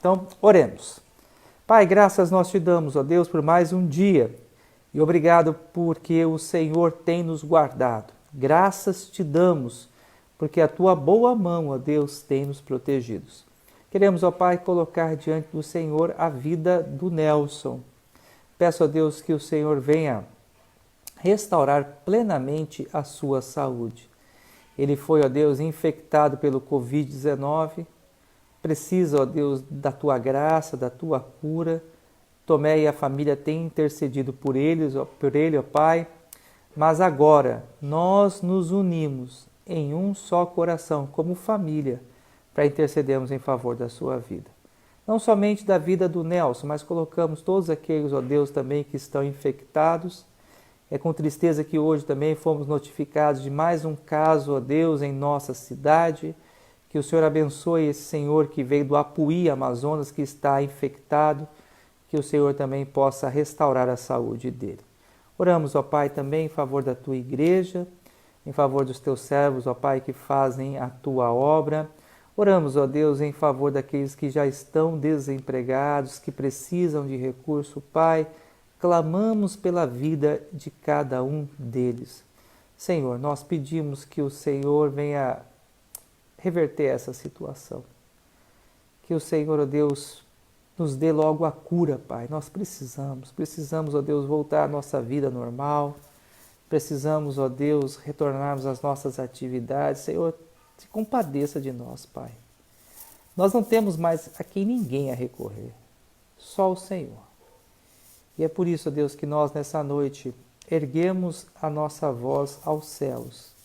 Então, oremos. Pai, graças nós te damos, ó Deus, por mais um dia. E obrigado porque o Senhor tem nos guardado. Graças te damos, porque a tua boa mão, ó Deus, tem nos protegidos. Queremos, ó Pai, colocar diante do Senhor a vida do Nelson. Peço a Deus que o Senhor venha restaurar plenamente a sua saúde. Ele foi, ó Deus, infectado pelo Covid-19. Precisa, ó Deus, da tua graça, da tua cura. Tomé e a família têm intercedido por ele, ó Pai. Mas agora nós nos unimos em um só coração, como família, para intercedermos em favor da sua vida. Não somente da vida do Nelson, mas colocamos todos aqueles, ó Deus, também que estão infectados. É com tristeza que hoje também fomos notificados de mais um caso, ó Deus, em nossa cidade. Que o Senhor abençoe esse senhor que veio do Apuí, Amazonas, que está infectado. Que o Senhor também possa restaurar a saúde dele. Oramos, ó Pai, também em favor da tua igreja, em favor dos teus servos, ó Pai, que fazem a tua obra. Oramos, ó Deus, em favor daqueles que já estão desempregados, que precisam de recurso, Pai. Clamamos pela vida de cada um deles. Senhor, nós pedimos que o Senhor venha reverter essa situação. Que o Senhor, ó Deus, nos dê logo a cura, Pai. Nós precisamos, ó Deus, voltar à nossa vida normal. Precisamos, ó Deus, retornarmos às nossas atividades. Senhor, se compadeça de nós, Pai. Nós não temos mais a quem ninguém a recorrer, só o Senhor. E é por isso, ó Deus, que nós nessa noite erguemos a nossa voz aos céus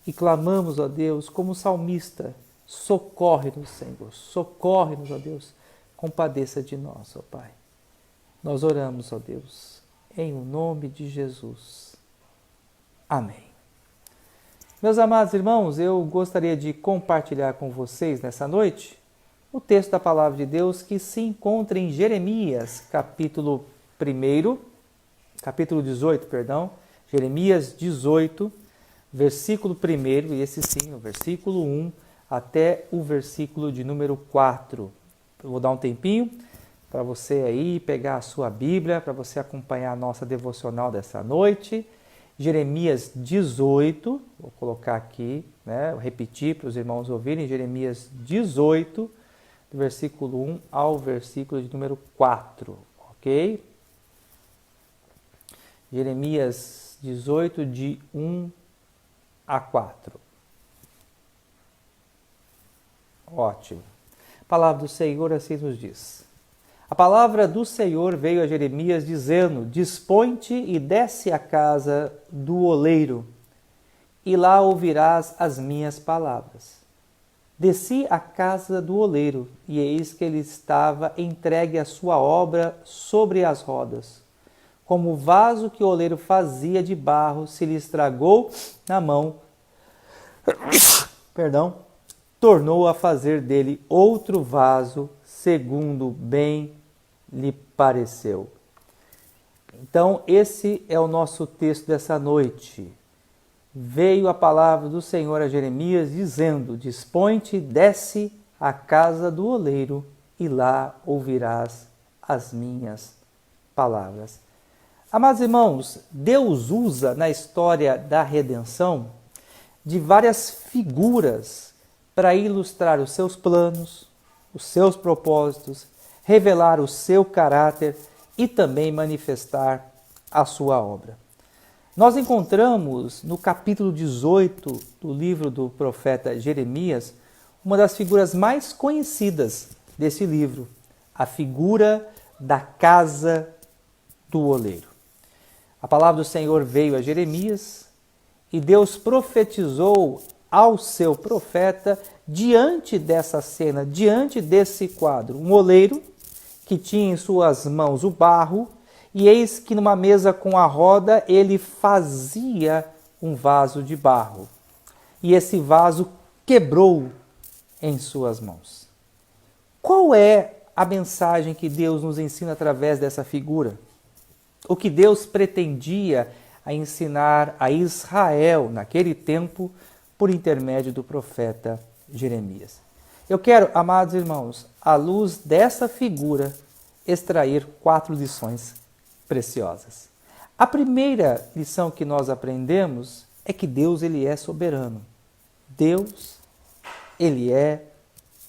e clamamos, ó Deus, como salmista, socorre-nos, Senhor, socorre-nos, ó Deus, compadeça de nós, ó Pai. Nós oramos, ó Deus, em o nome de Jesus. Amém. Meus amados irmãos, eu gostaria de compartilhar com vocês nessa noite o texto da Palavra de Deus que se encontra em Jeremias, capítulo 18, Jeremias 18, versículo 1, e esse sim, o versículo 1 até o versículo de número 4. Eu vou dar um tempinho para você aí pegar a sua Bíblia, para você acompanhar a nossa devocional dessa noite. Jeremias 18, vou colocar aqui, né, vou repetir para os irmãos ouvirem, Jeremias 18, do versículo 1 ao versículo de número 4, ok? Jeremias 18, de 1 a 4. Ótimo. A palavra do Senhor assim nos diz. A palavra do Senhor veio a Jeremias dizendo: Dispõe-te e desce à casa do oleiro, e lá ouvirás as minhas palavras. Desci à casa do oleiro, e eis que ele estava entregue à sua obra sobre as rodas. Como o vaso que o oleiro fazia de barro se lhe estragou na mão, tornou a fazer dele outro vaso, segundo bem lhe pareceu. Então, esse é o nosso texto dessa noite. Veio a palavra do Senhor a Jeremias dizendo: Dispõe-te, desce à casa do oleiro, e lá ouvirás as minhas palavras. Amados irmãos, Deus usa na história da redenção de várias figuras para ilustrar os seus planos, os seus propósitos, revelar o seu caráter e também manifestar a sua obra. Nós encontramos no capítulo 18 do livro do profeta Jeremias uma das figuras mais conhecidas desse livro, a figura da casa do oleiro. A palavra do Senhor veio a Jeremias e Deus profetizou ao seu profeta diante dessa cena, diante desse quadro, um oleiro que tinha em suas mãos o barro, e eis que numa mesa com a roda ele fazia um vaso de barro. E esse vaso quebrou em suas mãos. Qual é a mensagem que Deus nos ensina através dessa figura? O que Deus pretendia a ensinar a Israel naquele tempo por intermédio do profeta Jeremias. Eu quero, amados irmãos, à luz dessa figura, extrair 4 lições preciosas. A primeira lição que nós aprendemos é que Deus, ele é soberano. Deus, ele é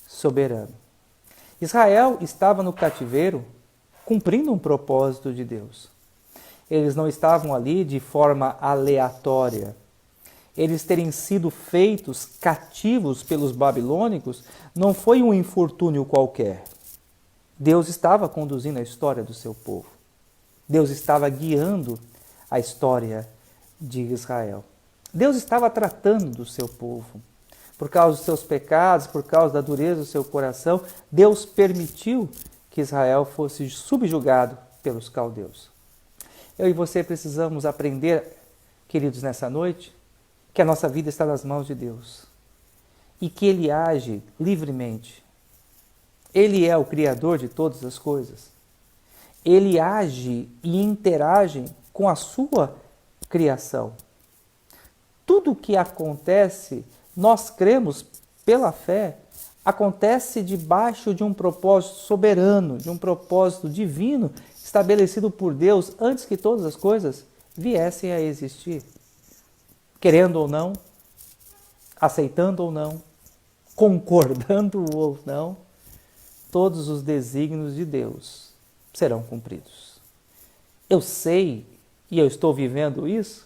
soberano. Israel estava no cativeiro cumprindo um propósito de Deus. Eles não estavam ali de forma aleatória. Eles terem sido feitos cativos pelos babilônicos não foi um infortúnio qualquer. Deus estava conduzindo a história do seu povo. Deus estava guiando a história de Israel. Deus estava tratando do seu povo. Por causa dos seus pecados, por causa da dureza do seu coração, Deus permitiu que Israel fosse subjugado pelos caldeus. Eu e você precisamos aprender, queridos, nessa noite, que a nossa vida está nas mãos de Deus e que Ele age livremente. Ele é o Criador de todas as coisas. Ele age e interage com a sua criação. Tudo o que acontece, nós cremos pela fé, acontece debaixo de um propósito soberano, de um propósito divino estabelecido por Deus antes que todas as coisas viessem a existir. Querendo ou não, aceitando ou não, concordando ou não, todos os desígnios de Deus serão cumpridos. Eu sei, e eu estou vivendo isso,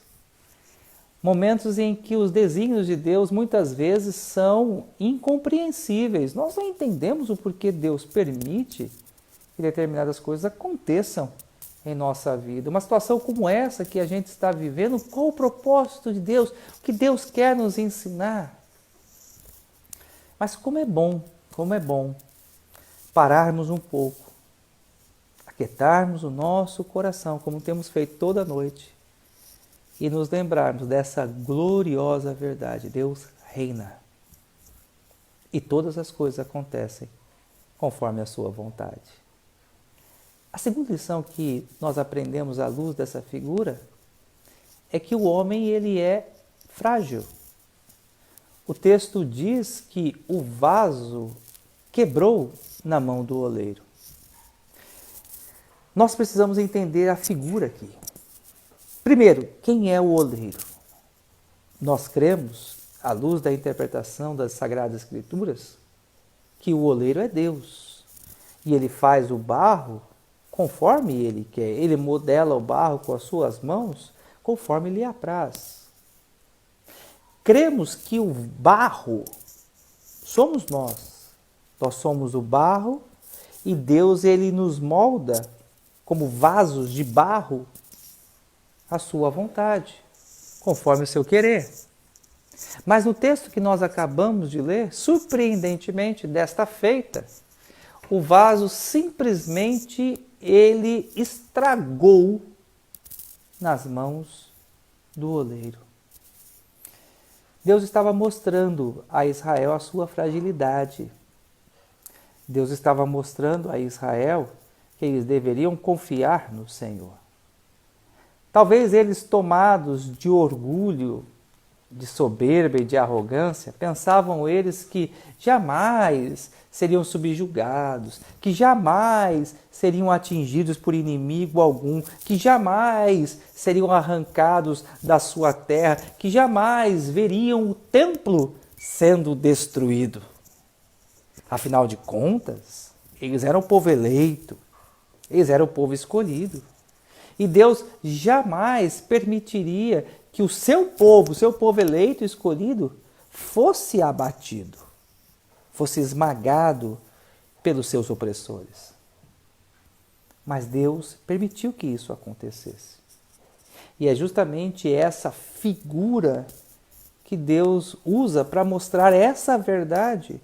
momentos em que os desígnios de Deus muitas vezes são incompreensíveis. Nós não entendemos o porquê Deus permite que determinadas coisas aconteçam em nossa vida. Uma situação como essa que a gente está vivendo, qual o propósito de Deus? O que Deus quer nos ensinar? Mas como é bom pararmos um pouco, aquietarmos o nosso coração, como temos feito toda noite, e nos lembrarmos dessa gloriosa verdade. Deus reina. E todas as coisas acontecem conforme a sua vontade. A segunda lição que nós aprendemos à luz dessa figura é que o homem, ele é frágil. O texto diz que o vaso quebrou na mão do oleiro. Nós precisamos entender a figura aqui. Primeiro, quem é o oleiro? Nós cremos, à luz da interpretação das Sagradas Escrituras, que o oleiro é Deus. E ele faz o barro conforme ele quer. Ele modela o barro com as suas mãos conforme lhe apraz. Cremos que o barro somos nós. Nós somos o barro e Deus, ele nos molda como vasos de barro à sua vontade, conforme o seu querer. Mas no texto que nós acabamos de ler, surpreendentemente, desta feita, o vaso simplesmente ele estragou nas mãos do oleiro. Deus estava mostrando a Israel a sua fragilidade. Deus estava mostrando a Israel que eles deveriam confiar no Senhor. Talvez eles, tomados de orgulho, de soberba e de arrogância, pensavam eles que jamais seriam subjugados, que jamais seriam atingidos por inimigo algum, que jamais seriam arrancados da sua terra, que jamais veriam o templo sendo destruído. Afinal de contas, eles eram o povo eleito, eles eram o povo escolhido. E Deus jamais permitiria que o seu povo eleito e escolhido, fosse abatido, fosse esmagado pelos seus opressores. Mas Deus permitiu que isso acontecesse. E é justamente essa figura que Deus usa para mostrar essa verdade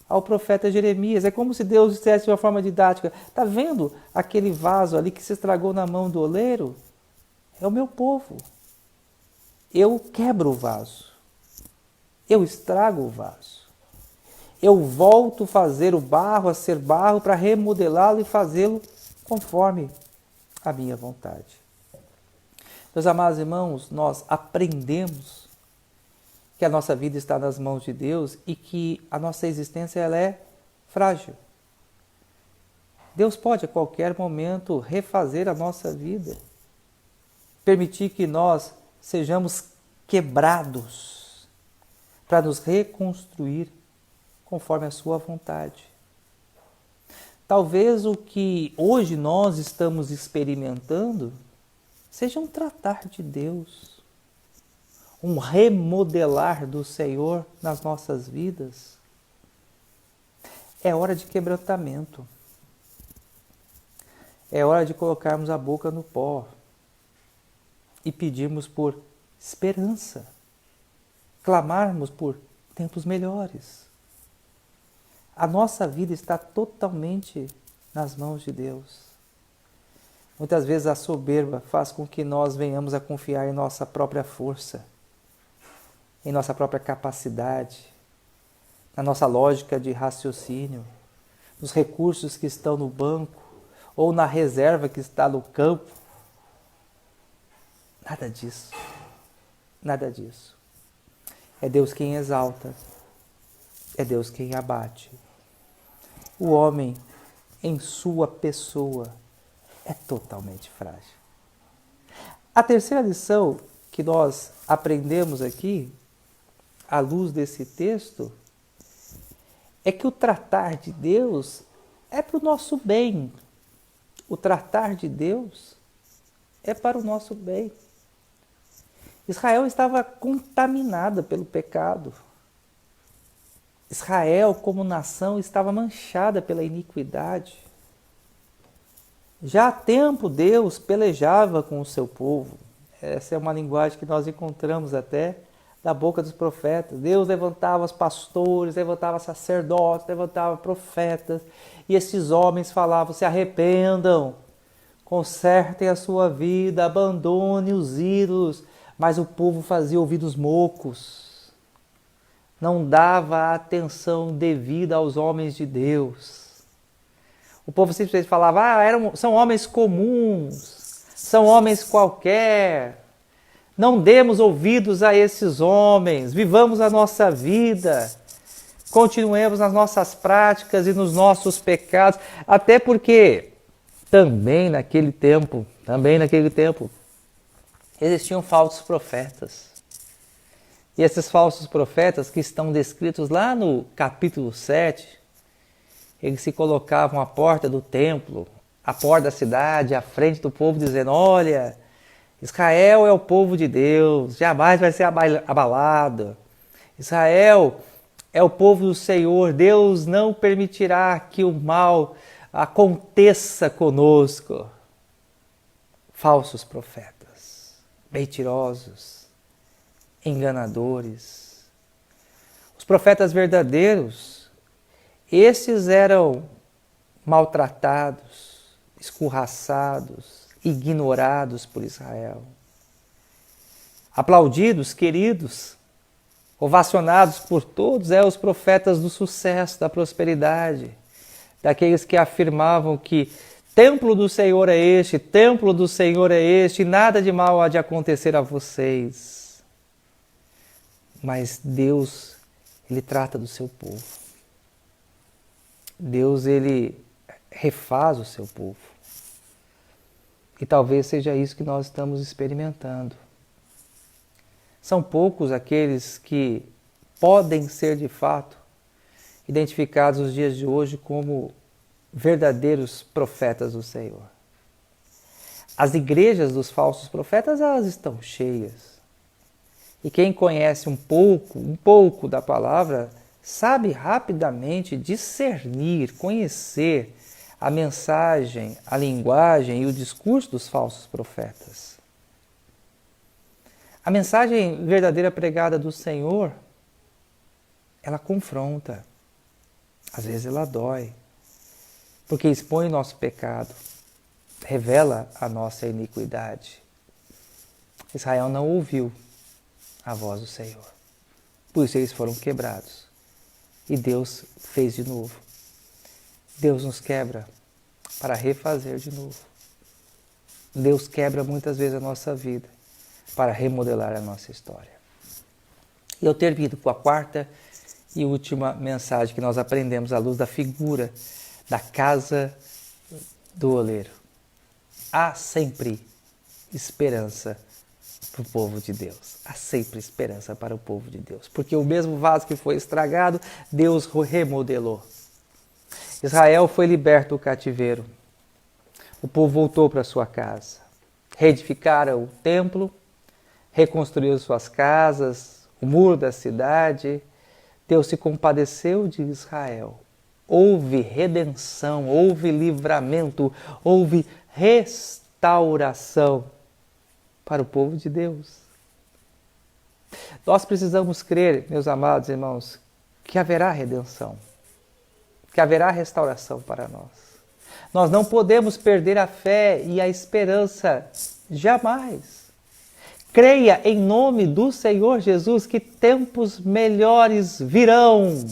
ao profeta Jeremias. É como se Deus dissesse de uma forma didática: está vendo aquele vaso ali que se estragou na mão do oleiro? É o meu povo. Eu quebro o vaso. Eu estrago o vaso. Eu volto a fazer o barro a ser barro para remodelá-lo e fazê-lo conforme a minha vontade. Meus amados irmãos, nós aprendemos que a nossa vida está nas mãos de Deus e que a nossa existência ela é frágil. Deus pode a qualquer momento refazer a nossa vida, permitir que nós sejamos quebrados para nos reconstruir conforme a sua vontade. Talvez o que hoje nós estamos experimentando seja um tratar de Deus, um remodelar do Senhor nas nossas vidas. É hora de quebrantamento. É hora de colocarmos a boca no pó e pedirmos por esperança, clamarmos por tempos melhores. A nossa vida está totalmente nas mãos de Deus. Muitas vezes a soberba faz com que nós venhamos a confiar em nossa própria força, em nossa própria capacidade, na nossa lógica de raciocínio, nos recursos que estão no banco ou na reserva que está no campo. Nada disso. Nada disso. É Deus quem exalta. É Deus quem abate. O homem, em sua pessoa, é totalmente frágil. A terceira lição que nós aprendemos aqui, à luz desse texto, é que o tratar de Deus é para o nosso bem. O tratar de Deus é para o nosso bem. Israel estava contaminada pelo pecado. Israel, como nação, estava manchada pela iniquidade. Já há tempo Deus pelejava com o seu povo. Essa é uma linguagem que nós encontramos até da boca dos profetas. Deus levantava os pastores, levantava sacerdotes, levantava profetas. E esses homens falavam, se arrependam, consertem a sua vida, abandonem os ídolos. Mas o povo fazia ouvidos mocos. Não dava a atenção devida aos homens de Deus. O povo simplesmente falava, são homens comuns, são homens qualquer. Não demos ouvidos a esses homens, vivamos a nossa vida, continuemos nas nossas práticas e nos nossos pecados, até porque também naquele tempo, existiam falsos profetas. E esses falsos profetas que estão descritos lá no capítulo 7, eles se colocavam à porta do templo, à porta da cidade, à frente do povo, dizendo, olha, Israel é o povo de Deus, jamais vai ser abalado. Israel é o povo do Senhor, Deus não permitirá que o mal aconteça conosco. Falsos profetas, mentirosos, enganadores. Os profetas verdadeiros, esses eram maltratados, escorraçados, ignorados por Israel. Aplaudidos, queridos, ovacionados por todos, os profetas do sucesso, da prosperidade, daqueles que afirmavam que templo do Senhor é este, templo do Senhor é este, e nada de mal há de acontecer a vocês. Mas Deus, Ele trata do seu povo. Deus, Ele refaz o seu povo. E talvez seja isso que nós estamos experimentando. São poucos aqueles que podem ser, de fato, identificados nos dias de hoje como verdadeiros profetas do Senhor. As igrejas dos falsos profetas, elas estão cheias. E quem conhece um pouco da palavra, sabe rapidamente discernir, conhecer a mensagem, a linguagem e o discurso dos falsos profetas. A mensagem verdadeira pregada do Senhor, ela confronta, às vezes ela dói, porque expõe o nosso pecado, revela a nossa iniquidade. Israel não ouviu a voz do Senhor, por isso eles foram quebrados. E Deus fez de novo. Deus nos quebra para refazer de novo. Deus quebra muitas vezes a nossa vida para remodelar a nossa história. E eu termino com a quarta e última mensagem que nós aprendemos à luz da figura da casa do oleiro. Há sempre esperança para o povo de Deus. Há sempre esperança para o povo de Deus. Porque o mesmo vaso que foi estragado, Deus remodelou. Israel foi liberto do cativeiro. O povo voltou para sua casa. Reedificaram o templo, reconstruíram suas casas, o muro da cidade. Deus se compadeceu de Israel. Houve redenção, houve livramento, houve restauração para o povo de Deus. Nós precisamos crer, meus amados irmãos, que haverá redenção, que haverá restauração para nós. Nós não podemos perder a fé e a esperança, jamais. Creia em nome do Senhor Jesus que tempos melhores virão.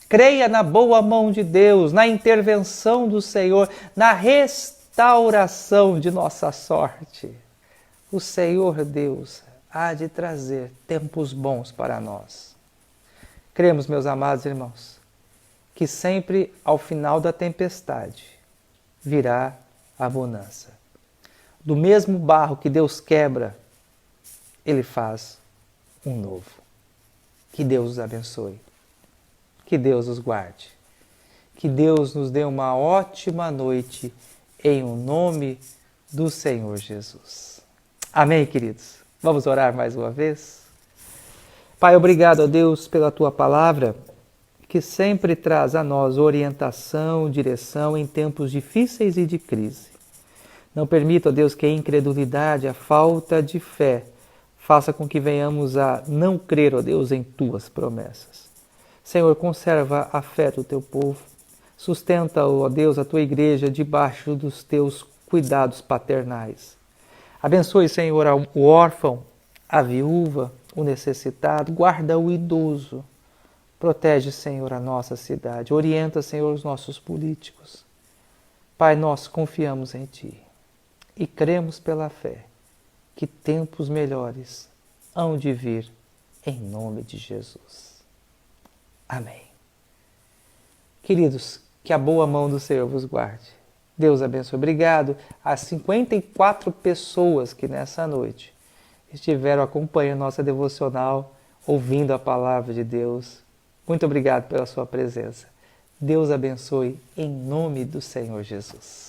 Creia na boa mão de Deus, na intervenção do Senhor, na restauração de nossa sorte. O Senhor Deus há de trazer tempos bons para nós. Cremos, meus amados irmãos, que sempre ao final da tempestade virá a bonança. Do mesmo barro que Deus quebra, Ele faz um novo. Que Deus os abençoe. Que Deus os guarde. Que Deus nos dê uma ótima noite em o nome do Senhor Jesus. Amém, queridos? Vamos orar mais uma vez? Pai, obrigado a Deus pela Tua palavra, que sempre traz a nós orientação, direção em tempos difíceis e de crise. Não permita, ó Deus, que a incredulidade, a falta de fé, faça com que venhamos a não crer, ó Deus, em Tuas promessas. Senhor, conserva a fé do Teu povo. Sustenta, ó Deus, a Tua igreja debaixo dos Teus cuidados paternais. Abençoe, Senhor, o órfão, a viúva, o necessitado. Guarda o idoso. Protege, Senhor, a nossa cidade. Orienta, Senhor, os nossos políticos. Pai, nós confiamos em Ti e cremos pela fé que tempos melhores hão de vir em nome de Jesus. Amém. Queridos, que a boa mão do Senhor vos guarde. Deus abençoe. Obrigado às 54 pessoas que nessa noite estiveram acompanhando nossa devocional, ouvindo a palavra de Deus. Muito obrigado pela sua presença. Deus abençoe em nome do Senhor Jesus.